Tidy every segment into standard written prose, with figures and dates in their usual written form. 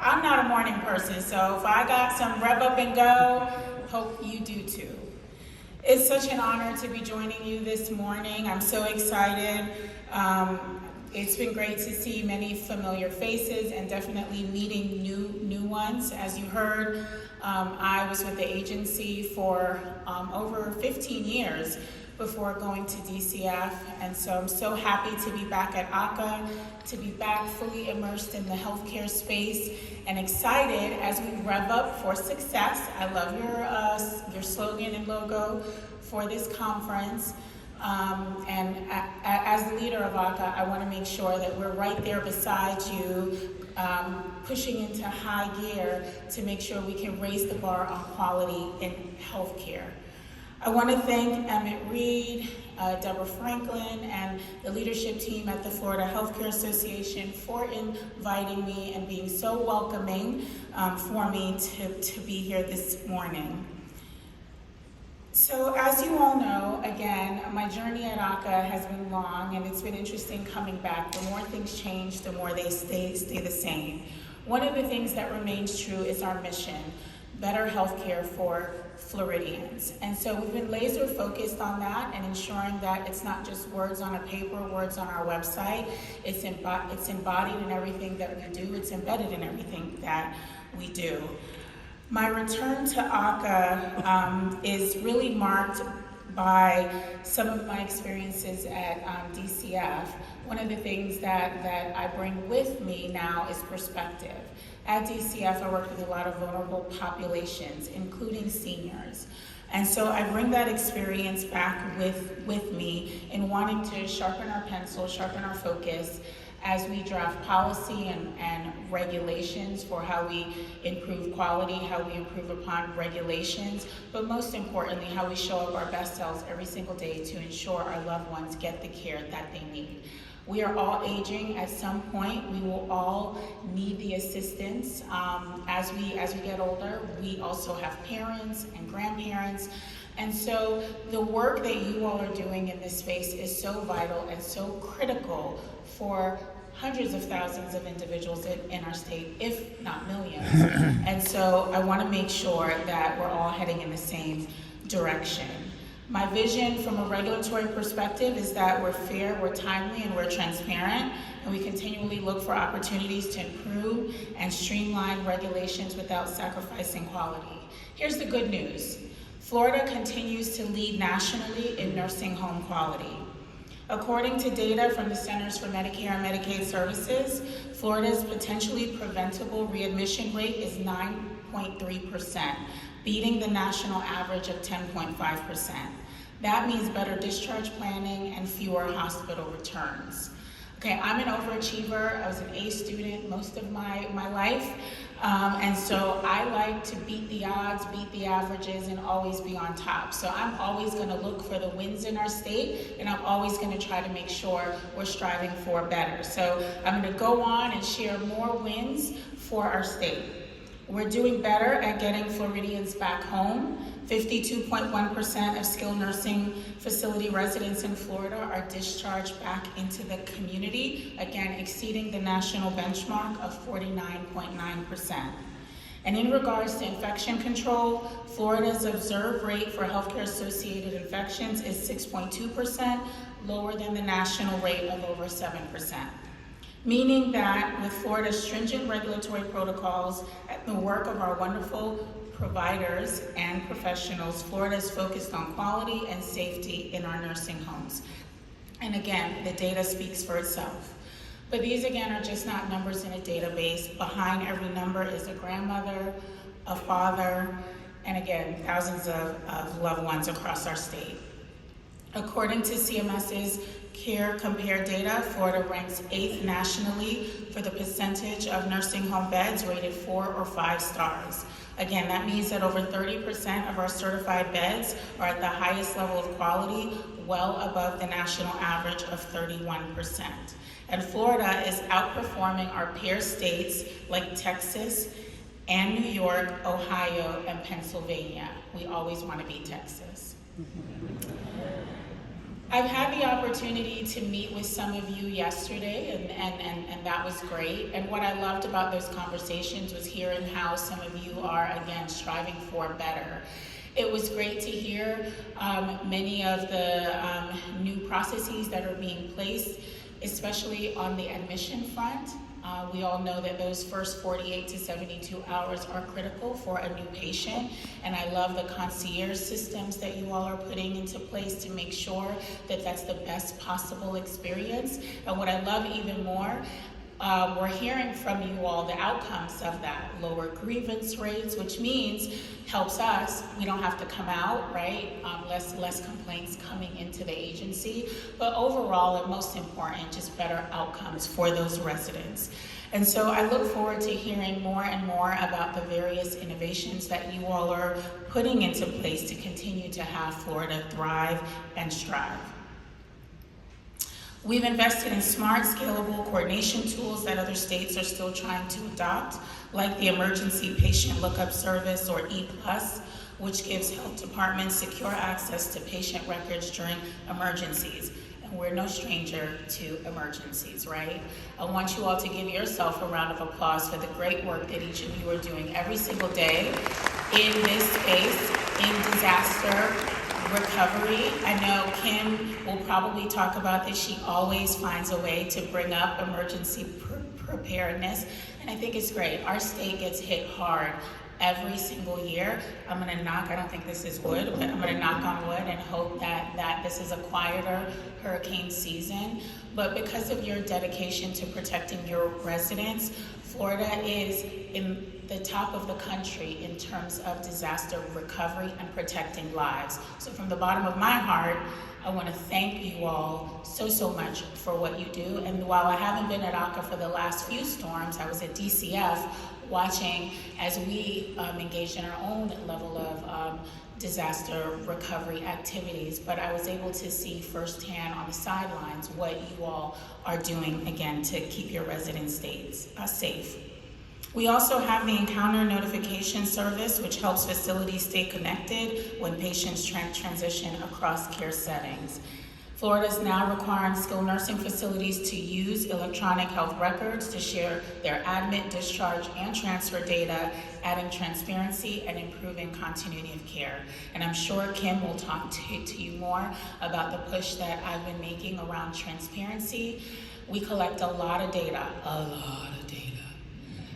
I'm not a morning person, so if I got some rev up and go, hope you do too. It's such an honor to be joining you this morning. I'm so excited. It's been great to see many familiar faces and definitely meeting new ones. As you heard, I was with the agency for over 15 years before going to DCF, and so I'm so happy to be back at ACA, to be back fully immersed in the healthcare space, and excited as we rev up for success. I love your slogan and logo for this conference. And as the leader of ACA, I want to make sure that we're right there beside you, pushing into high gear to make sure we can raise the bar on quality in healthcare. I want to thank Emmett Reed, Deborah Franklin, and the leadership team at the Florida Healthcare Association for inviting me and being so welcoming for me to be here this morning. So as you all know, again, my journey at ACA has been long, and it's been interesting coming back. The more things change, the more they stay the same. One of the things that remains true is our mission, better healthcare for Floridians. And so we've been laser focused on that and ensuring that it's not just words on a paper, words on our website. It's embodied in everything that we do. It's embedded in everything that we do. My return to ACA is really marked by some of my experiences at DCF. One of the things that I bring with me now is perspective. At DCF, I work with a lot of vulnerable populations, including seniors. And so I bring that experience back with me in wanting to sharpen our pencil, sharpen our focus as we draft policy and regulations for how we improve quality, how we improve upon regulations, but most importantly, how we show up our best selves every single day to ensure our loved ones get the care that they need. We are all aging at some point. We will all need the assistance as we get older. We also have parents and grandparents. And so the work that you all are doing in this space is so vital and so critical for hundreds of thousands of individuals in our state, if not millions. And so I want to make sure that we're all heading in the same direction. My vision from a regulatory perspective is that we're fair, we're timely, and we're transparent, and we continually look for opportunities to improve and streamline regulations without sacrificing quality. Here's the good news. Florida continues to lead nationally in nursing home quality. According to data from the Centers for Medicare and Medicaid Services, Florida's potentially preventable readmission rate is 9.3%, beating the national average of 10.5%. That means better discharge planning and fewer hospital returns. Okay, I'm an overachiever. I was an A student most of my life. And so I like to beat the odds, beat the averages, and always be on top. So I'm always going to look for the wins in our state, and I'm always going to try to make sure we're striving for better. So I'm going to go on and share more wins for our state. We're doing better at getting Floridians back home. 52.1% of skilled nursing facility residents in Florida are discharged back into the community, again exceeding the national benchmark of 49.9%. And in regards to infection control, Florida's observed rate for healthcare-associated infections is 6.2%, lower than the national rate of over 7%. Meaning that with Florida's stringent regulatory protocols and the work of our wonderful providers and professionals, Florida is focused on quality and safety in our nursing homes. And again, the data speaks for itself. But these again are just not numbers in a database. Behind every number is a grandmother, a father, and again, thousands of loved ones across our state. According to CMS's Care Compare data, Florida ranks 8th nationally for the percentage of nursing home beds rated 4 or 5 stars. Again, that means that over 30% of our certified beds are at the highest level of quality, well above the national average of 31%. And Florida is outperforming our peer states like Texas and New York, Ohio, and Pennsylvania. We always want to beat Texas. I've had the opportunity to meet with some of you yesterday, and that was great. And what I loved about those conversations was hearing how some of you are, again, striving for better. It was great to hear many of the new processes that are being placed, especially on the admission front. We all know that those first 48 to 72 hours are critical for a new patient, and I love the concierge systems that you all are putting into place to make sure that that's the best possible experience. And what I love even more, we're hearing from you all the outcomes of that. Lower grievance rates, which means helps us. We don't have to come out, right? Less complaints coming into the agency. But overall, and most important, just better outcomes for those residents. And so I look forward to hearing more and more about the various innovations that you all are putting into place to continue to have Florida thrive and strive. We've invested in smart, scalable coordination tools that other states are still trying to adopt, like the Emergency Patient Lookup Service, or E+, which gives health departments secure access to patient records during emergencies. And we're no stranger to emergencies, right? I want you all to give yourself a round of applause for the great work that each of you are doing every single day in this space, in disaster recovery. I know Kim will probably talk about this. She always finds a way to bring up emergency preparedness, and I think it's great. Our state gets hit hard every single year. I'm gonna knock, I don't think this is wood, but I'm gonna knock on wood and hope that this is a quieter hurricane season. But because of your dedication to protecting your residents, Florida is in the top of the country in terms of disaster recovery and protecting lives. So from the bottom of my heart, I want to thank you all so much for what you do. And while I haven't been at ACA for the last few storms, I was at DCF watching as we engaged in our own level of disaster recovery activities, but I was able to see firsthand on the sidelines what you all are doing, again, to keep your resident states safe. We also have the Encounter Notification Service, which helps facilities stay connected when patients transition across care settings. Florida is now requiring skilled nursing facilities to use electronic health records to share their admit, discharge, and transfer data, adding transparency and improving continuity of care. And I'm sure Kim will talk to you more about the push that I've been making around transparency. We collect a lot of data.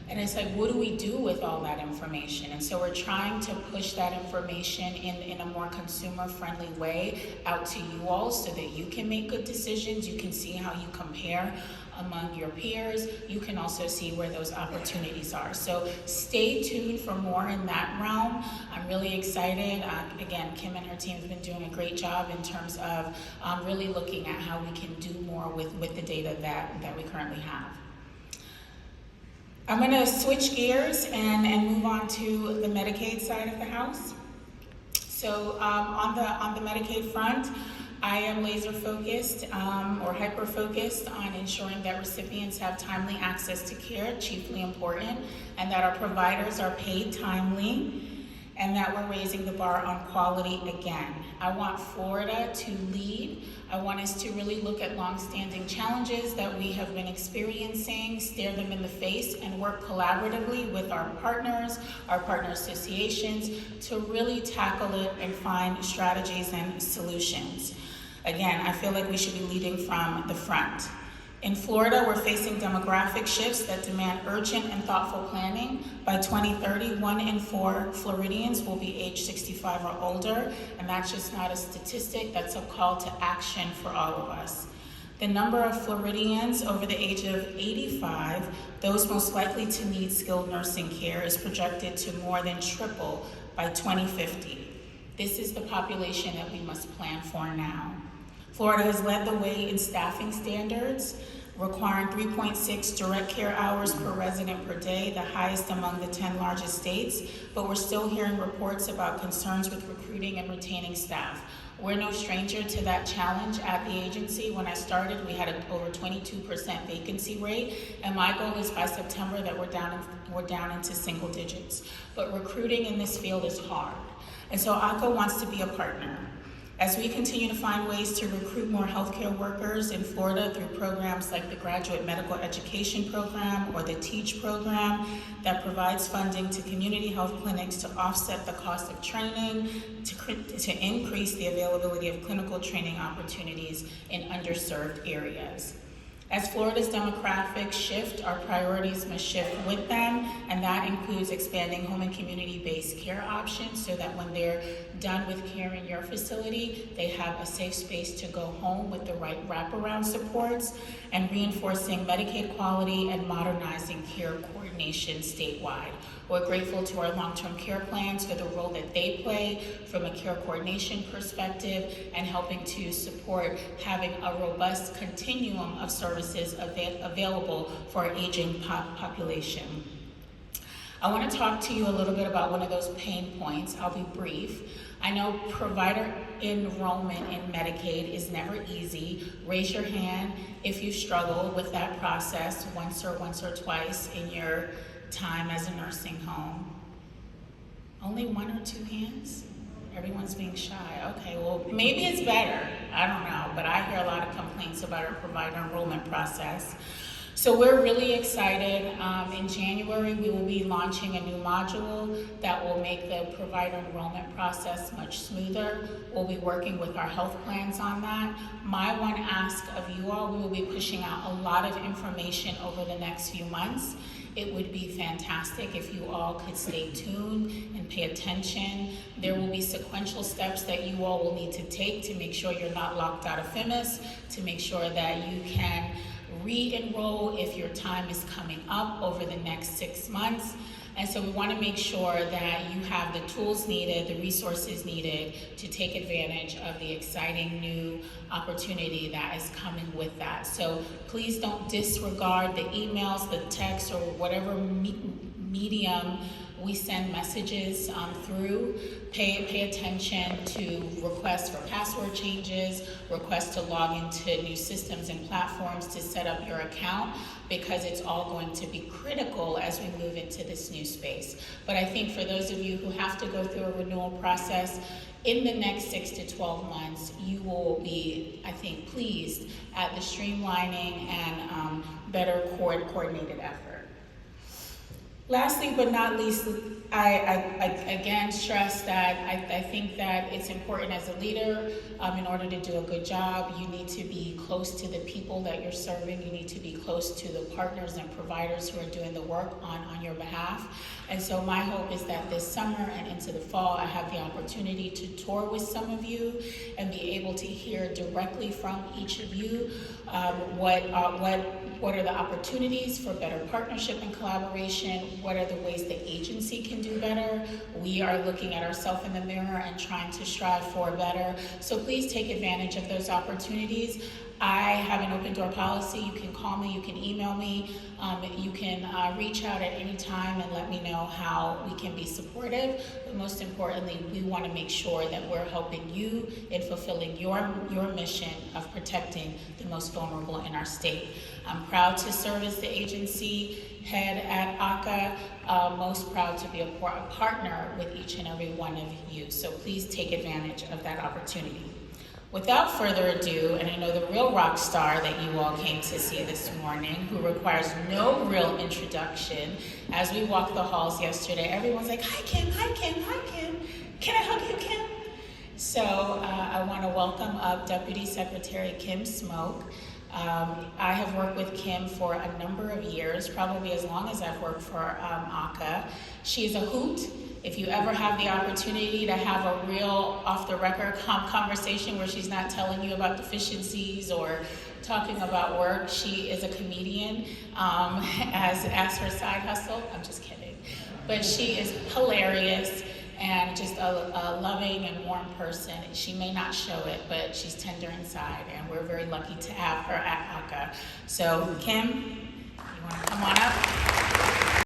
And it's like, what do we do with all that information? And so we're trying to push that information in a more consumer-friendly way out to you all so that you can make good decisions. You can see how you compare among your peers. You can also see where those opportunities are. So stay tuned for more in that realm. I'm really excited. Again, Kim and her team have been doing a great job in terms of really looking at how we can do more with the data that we currently have. I'm going to switch gears and move on to the Medicaid side of the house. So on the Medicaid front, I am laser focused or hyper focused on ensuring that recipients have timely access to care, chiefly important, and that our providers are paid timely, and that we're raising the bar on quality again. I want Florida to lead. I want us to really look at longstanding challenges that we have been experiencing, stare them in the face, and work collaboratively with our partners, our partner associations, to really tackle it and find strategies and solutions. Again, I feel like we should be leading from the front. In Florida, we're facing demographic shifts that demand urgent and thoughtful planning. By 2030, 1 in 4 Floridians will be age 65 or older, and that's just not a statistic, that's a call to action for all of us. The number of Floridians over the age of 85, those most likely to need skilled nursing care, is projected to more than triple by 2050. This is the population that we must plan for now. Florida has led the way in staffing standards, requiring 3.6 direct care hours per resident per day, the highest among the 10 largest states, but we're still hearing reports about concerns with recruiting and retaining staff. We're no stranger to that challenge at the agency. When I started, we had an over 22% vacancy rate, and my goal is by September that we're down into single digits. But recruiting in this field is hard, and so ACA wants to be a partner. As we continue to find ways to recruit more healthcare workers in Florida through programs like the Graduate Medical Education Program or the TEACH program that provides funding to community health clinics to offset the cost of training, to increase the availability of clinical training opportunities in underserved areas. As Florida's demographics shift, our priorities must shift with them, and that includes expanding home and community-based care options so that when they're done with care in your facility, they have a safe space to go home with the right wraparound supports, and reinforcing Medicaid quality and modernizing care coordination statewide. We're grateful to our long-term care plans for the role that they play from a care coordination perspective and helping to support having a robust continuum of services available for our aging population. I want to talk to you a little bit about one of those pain points. I'll be brief. I know provider enrollment in Medicaid is never easy. Raise your hand if you struggle with that process once or twice in your time as a nursing home. Only one or two hands? Everyone's being shy. Okay, well, maybe it's better. I don't know, but I hear a lot of complaints about our provider enrollment process. So we're really excited. In January, we will be launching a new module that will make the provider enrollment process much smoother. We'll be working with our health plans on that. My one ask of you all, we will be pushing out a lot of information over the next few months. It would be fantastic if you all could stay tuned and pay attention. There will be sequential steps that you all will need to take to make sure you're not locked out of FEMIS, to make sure that you can re-enroll if your time is coming up over the next 6 months. And so we want to make sure that you have the tools needed, the resources needed to take advantage of the exciting new opportunity that is coming with that. So please don't disregard the emails, the texts, or whatever medium we send messages through. Pay attention to requests for password changes, requests to log into new systems and platforms to set up your account, because it's all going to be critical as we move into this new space. But I think for those of you who have to go through a renewal process, in the next 6 to 12 months, you will be, I think, pleased at the streamlining and better coordinated effort. Lastly but not least, I again stress that I think that it's important as a leader, in order to do a good job, you need to be close to the people that you're serving. You need to be close to the partners and providers who are doing the work on your behalf. And so my hope is that this summer and into the fall, I have the opportunity to tour with some of you and be able to hear directly from each of you what are the opportunities for better partnership and collaboration. What are the ways the agency can do better? We are looking at ourselves in the mirror and trying to strive for better. So please take advantage of those opportunities. I have an open door policy. You can call me, you can email me, you can reach out at any time and let me know how we can be supportive. But most importantly, we want to make sure that we're helping you in fulfilling your mission of protecting the most vulnerable in our state. I'm proud to serve as the agency head at AHCA, most proud to be a partner with each and every one of you. So please take advantage of that opportunity. Without further ado, and I know the real rock star that you all came to see this morning, who requires no real introduction, as we walked the halls yesterday, everyone's like, hi Kim, hi Kim, hi Kim. Can I hug you, Kim? So I want to welcome up Deputy Secretary Kim Smoke. I have worked with Kim for a number of years, probably as long as I've worked for AHCA. She's a hoot. If you ever have the opportunity to have a real off-the-record conversation where she's not telling you about deficiencies or talking about work, she is a comedian as her side hustle. I'm just kidding. But she is hilarious and just a loving and warm person. She may not show it, but she's tender inside, and we're very lucky to have her at AHCA. So Kim, you want to come on up?